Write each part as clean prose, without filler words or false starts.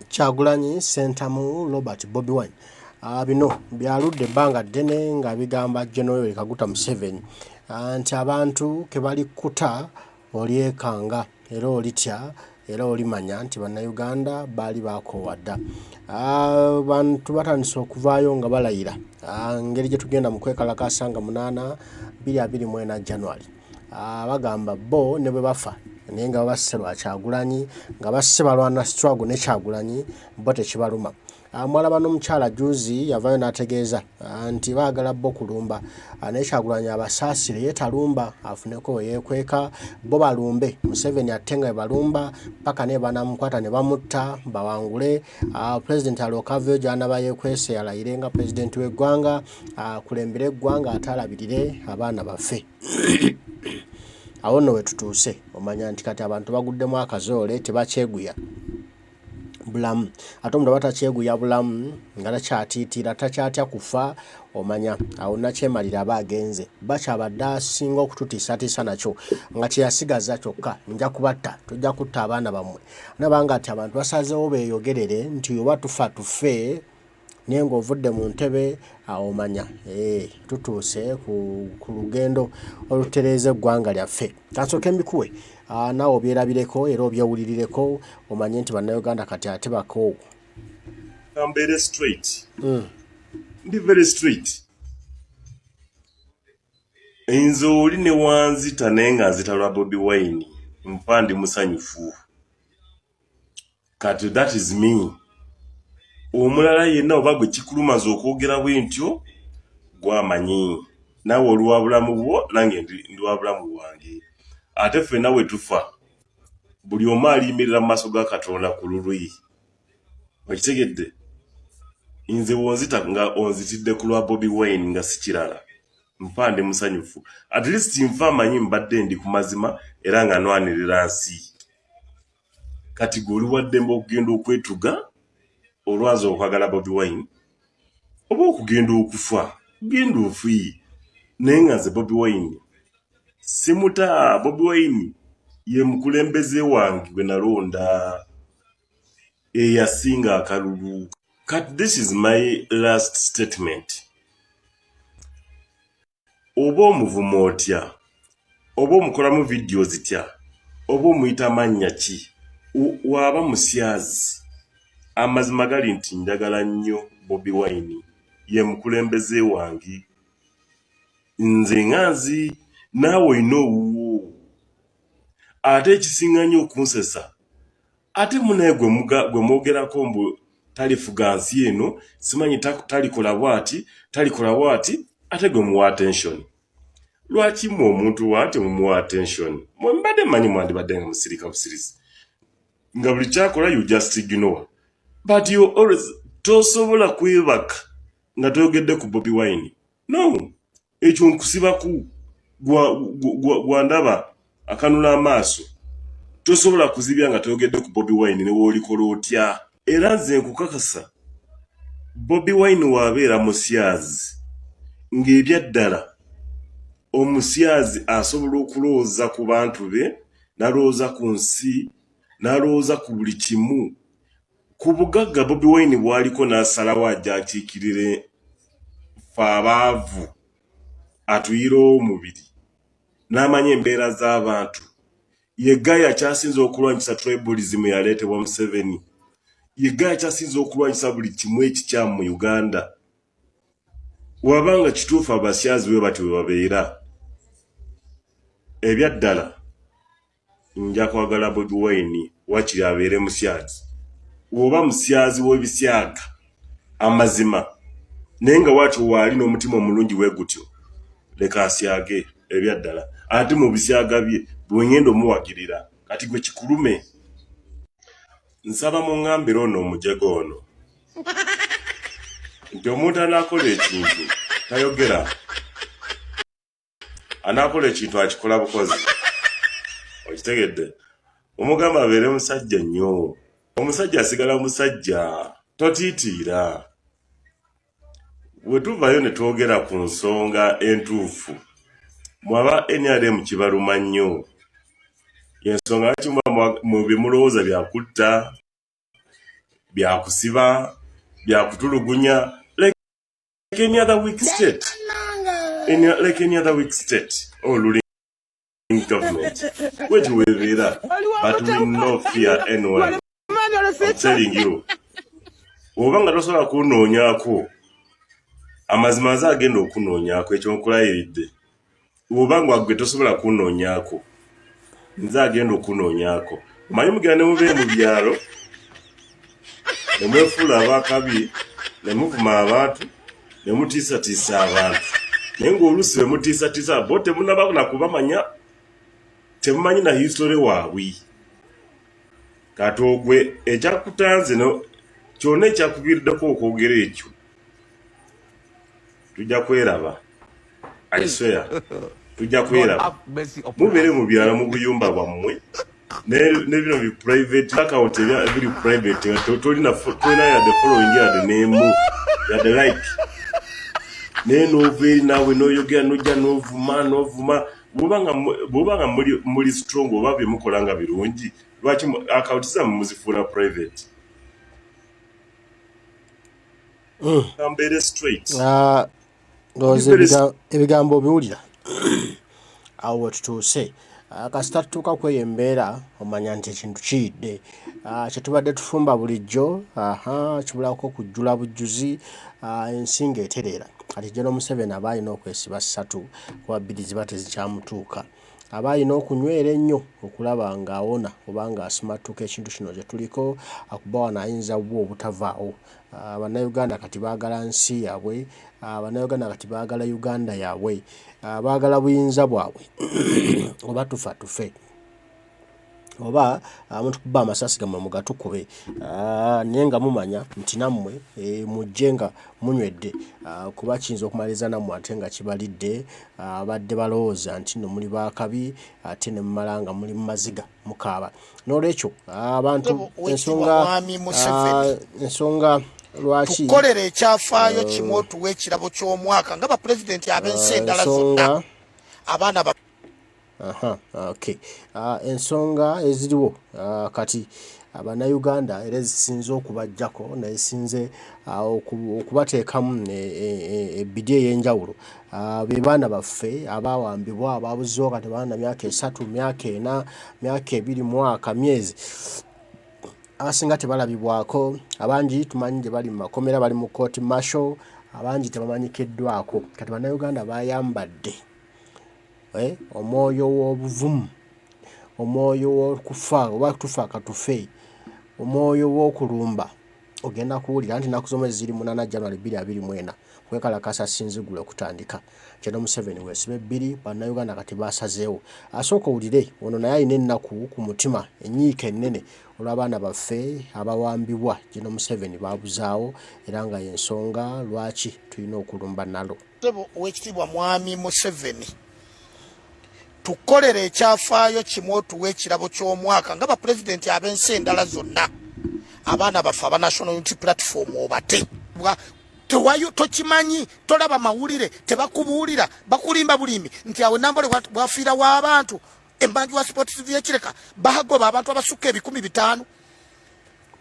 Kyagulanyi Sentamu Robert Bobi Wine bino byaludde ebbanga ddene nga bigamba General Kaguta Museveni nti abantu ke bali kuta olyekanga era olitya era olimanya nti bannayuganda baali bakoowadda. Abantu batandise okuvaayo nga balayira ngeri gye tugenda mu kwekalakaasa nga 8 2024 January bagamba bo ne bwe bafa naye nga basse lwa Kyagulanyi nga basse balwana struggle ne Kyagulanyi bo tekibaluma. Mwalaba n'omukyala juzi yavayo n'ategeeza nti baagala bo kulumba naye Kyagulanyi abasaasire ye talumba afuneko we yeekweka bo balumbe Museveni ate nga balumba paka ne banamukwata ne bamutta bawangule. President alyoka aveyo gy'anaba yeekwese alayire nga president w'eggwanga akulembere eggwanga ate alabirire abaana baffe. Awo nno we tutuuse omanya nti kati abantu baguddemu akazoole tebakyeguya bulamu ate omuntu abatakyeguya bulamu nga takyatiitira takyatya kufa omanya awo nakyemalira aba agenze bakyabadde asinga okututiisatiisa nakyo nga kyeyasigaza kyokka nja kubatta tujja kutta abaana bammwe nabanga ati abantu basazeewo beeyogerere nti oba tufa tufe naye ng'ovudde mu ntebe omanya tutuuse ku lugendo olutereeza eggwanga lyaffe. Kansooke mbikuwe naawe obyerabireko era obyewulirireko omanye nti bannayuganda kati ate bakoowu. Mbeere straight. Ndi very straight. Nze oli ne wanzita naye nga nzita lwa Bobi Wine mpa ndi musanyufu. Kati that is me. Omulala yenna oba gwe kikulumaza okwogera bwentyo gwamanyi naawe oluwa bulamu bwo nange ndi wa bulamu bwange ate ffenna we tufa buli omu aliyimirira mu maaso ga Katonda ku lulwi okitegedde. Nze wonzita nga onzitidde ku lwa Bobi Wine nga si kirala mpa ndi musanyufu at least nfa amanyi mbadde ndi ku mazima era nga nwanirira nsi. Kati gwe oli waddembe okugenda okwetuga olwazi okwagala Bobi Wine oba okugenda okufa genda ofi naye nga nze Bobi Wine simuta. Bobi Wine ye mukulembeze wange gwe nalonda eyasinga akalulu. Kati this is my last statement. Oba omuvumo otya oba omukolamu video zitya oba omuyita amannya ki waba musyazi amazima gali nti njagala nnyo Bobi Wine ye mukulembeze wange nze nganzi naawe olina owuwo ate ekisinga nnyo okunsesa ate munaye gwe mwogerako mbu talifuga nsi eno simanyi talikola bwati ate gwe muwa attention. Lwaki mu omuntu waate mumuwa attention? Mbadde mmanyi mwandibadde nga musirika busirisi nga buli kyakola you just ignore. But you always tosobola kwebaka nga toyogedde ku Bobi Wine. No, ekyo nkusibaku gwandaba akanula amaaso. Tosobola kuzibya nga toyogedde ku Bobi Wine ne woolikola otya. Era nze nkukakasa Bobi Wine waabeera musyazi ng'ebyaddala omusyazi asobola okulowooza ku bantu be n'alowooza ku nsi n'alowooza ku buli kimu. Ku bugagga Bobi Wine bwaliko n'asalawo ajja akiikirire ffe abaavu atuyirawo omubiri n'amanya embeera z'abantu. Yegga yakyasinza okulwanyisa tribalism yaleetebwa Museveni. Yegga yakyasinza okulwanyisa buli kimu ekikyamu mu Uganda. Wabanga kituufu abasyazi bwe bati we babeera. Ebyaddala nja kwagala Bobi Wine wakiri abeere musyazi. Woba musyazi w'ebisyaga amazima naye nga waakyo waali n'omutima omulungi we gutyo leka asyage ebyaddala ate mu bisyaga bye bwengenda omuwagirira kati gwe kikulume. Nsaba muŋŋambire ono omujego ono nti omuntu anaakola ekintu tayogera, anaakola ekintu akikola bukozi. Okitegedde? Omugamba abeere musajja nnyo. Omusajja asigala musajja totiitiira. Bwe tuvayo ne twogera ku nsonga entuufu mwaba NRM kibaluma nnyo. Yensonga lwaki mu bye mulowooza bya kutta byakusiba byakutulugunya like any other weak state like any other weak state or ruling government which will be that, but we no fear anyone. I'm telling you, obanga tosobola kunoonyako amazima agenda okunoonyako ekyo nkulayiridde. Obanga gwe tosobola kunoonyako nze agenda okunoonyako. Manyi mugenda ne mubeera mu byalo ne mwefuula abakabi ne muvuma abantu ne mutiisatiisa abantu naye ng'oluusi bwe mutiisatiisa bo temunaba na kubamanya, temumanyi na history waabwe. Kati ogwe ekyakutanze kyonna ekyakuviiriddeko okwogera ekyo tujja kweraba. I swear tujja kweraba. Mubeere mu byalo mu buyumba bwammwe ne bino bi private account ebiri private tolina yadde following yadde neemu yadde like n'oveeri naawe n'oyogera n'ojja n'ovuma bw'obanga muli strong oba bye mukola nga birungi lwaki account zammwe muzifuula private? Mbeere straight. Ebigambo obiwulira awo wetutuuse kasita tutuuka kweyo embeera omanya nti ekintu kiyidde kyetubadde tufumba bulijjo kibulako okujjula bujjuzi ensinga etereera. Kati Lero Museveni aba alina okwesiba 3 kuba 2 ziba tezikyamutuuka. Aba alina okunywera ennyo okulaba ng'awona oba ng'asimatuka ekintu kino kye tuliko akuba wano ayinza bwo obutavaawo. Bannayuganda kati baagala nsi yaabwe, Bannayuganda kati baagala Uganda yaabwe, baagala buyinza bwabwe oba tufa tufe oba muntu kuba amasasi gammwe mugatukube naye nga mumanya nti nammwe mujje nga munywedde kuba kiyinza okumaliriza nammwe ate nga kibalidde badde balowooza nti nno muli baakabi ate ne mumala nga muli mu maziga mukaaba. N'olwekyo abantu ensonga lwaki tukolera ekyafaayo kimu otuwa ekirabo ky'omwaka nga bapulezidenti ab'ensi endala zonna abaana okay. Ensonga eziriwo kati Abannayuganda era ezisinze okubajjako nezisinze okubateekamu ebidi ey'enjawulo be baana baffe abawambibwa ababuzeewo kati baana myaka 3 myaka 4 myaka 2 mwaka myezi abasinga tebalabibwako. Abangi tumanyi gye bali mu makomera bali mu court martial, abangi tebamanyikiddwako. Kati Bannayuganda bayambadde omwoyo w'obuvumu, omwoyo w'okufa oba tufa katufe, omwoyo w'okulumba. Ogenda kuwulira nti ennaku z'omwezi ziri 8 January 2024 kwekalakasa Sinzigule okutandika. Lero Museveni weesibe 2 Bannayuganda kati basazeewo. Asooka owulire ono naye alina ennaku ku mutima enyiika ennene olw'abaana baffe abawambibwa Lero Museveni babuzaawo era nga y'ensonga lwaki tulina okulumba nalo. Oweekitiibwa Mwami Museveni tukolera ekyafaayo kimu otuwa ekirabo ky'omwaka nga bapulezidenti ab'ensi endala zonna abaana baffe aba National Unity Platform obate tewayo tokimanyi tolaba mawulire tebakubuulira bakulimba bulimi nti awe nambole bwafiira w'abantu embanju wa sports vyekireka bagoba abantu abasukka 15,000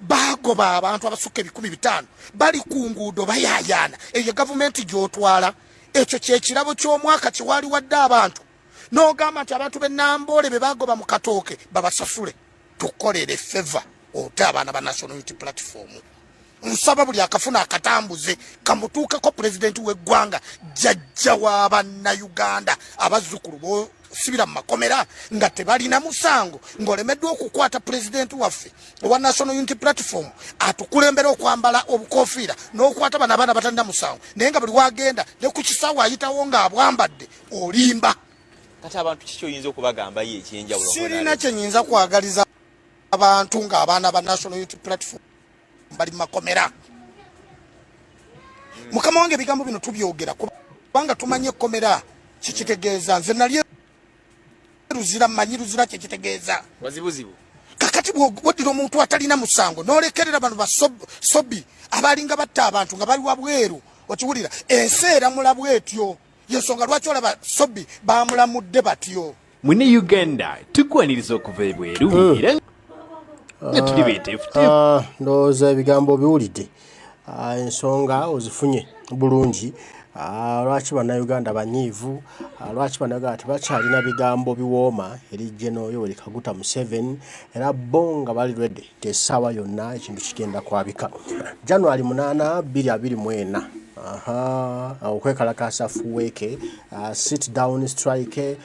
bagoba abantu abasukka 15,000 bali ku nguudo bayayaana eyo gavumenti gy'otwala ekyo kyekirabo ky'omwaka kiwali wadde abantu n'ogamba nti abantu b'ennambole be bagoba mu katooke babasasule. Tukolere favor ote abaana ba National Unity Platform. Nsaba buli akafuna akatambuze kamutuukako pulezidenti w'eggwanga jjajja wa Bannayuganda abazzukulu bo sibira mu makomera nga tebalina musango ng'olemeddwa okukwata pulezidenti waffe owa National Unity Platform atukulembera okwambala obukofiira n'okwata bano abaana batalina musango naye nga buli wagenda ne ku kisaawe ayitawo ng'abwambadde olimba. Kati abantu kiki oyinza okubagamba ye ekyenjawulo? Sirina kye nyinza kwagaliza abantu ng'abaana ba National Unity Platform bali makomera. Mukama wange ebigambo bino tubyogera kubanga tumanye komera kikitegeeza. Nze nali ruzira manyi ruzira kikitegeeza wazibuzibu. Kakati bw'oddira omuntu atalina musango n'olekerera bano basobi abalinga batta abantu nga bali wabweru okiwulira enseera mulabwetyo yensonga lwaki olaba sobi bamulamudde batyo. Mwine Uganda tukwaniriza okuva ebweru era netuli betefu ndowooza ebigambo biwulidde ensonga ozifunye bulungi lwaki bannayuganda banyiivu lwaki bannayuganda tebakyalina bigambo biwooma eri General Yoweri Kaguta Museveni era bo nga bali ready essaawa yonna ekintu kigenda kwabika January 8 2024 okwekalakaasa fuweeke sit down strike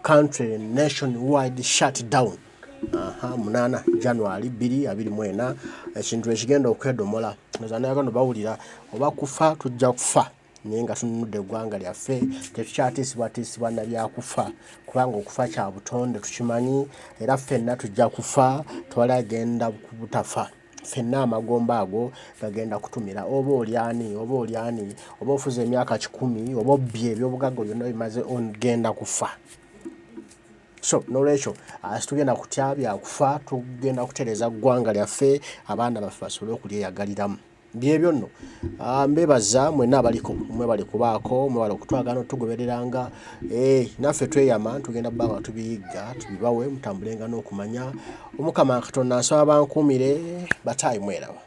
country nationwide shutdown 8 January 2024 ekintu ekigenda okwedomola nezanayagano bawulira oba kufa tujja kufa naye nga tunudde eggwanga lyaffe tetukyatiisibwatiisibwa na byakufa kubanga okufa kya butonde tukimanyi era ffenna tujja kufa tewali agenda kubutafa ffenna amagomba ago gagenda kutumira oba olyani oba ofuza emyaka 10 oba obbye ebyobugagga byonna bimaze ogenda kufa. So nolwekyo situgenda kutya byakufa tugenda kutereeza ggwanga lyaffe abaana baffe basobole okulyeyagaliramu byebyo nno mbebaza mwenna abaliko mwebale kubaako mwebale okutwagana otugobereranga naffe tweyama tugenda bbanga tubiyigga tubibawe mutambulenga n'okumanya Omukama Katonda nsaba bankuumire bataayi mweraba.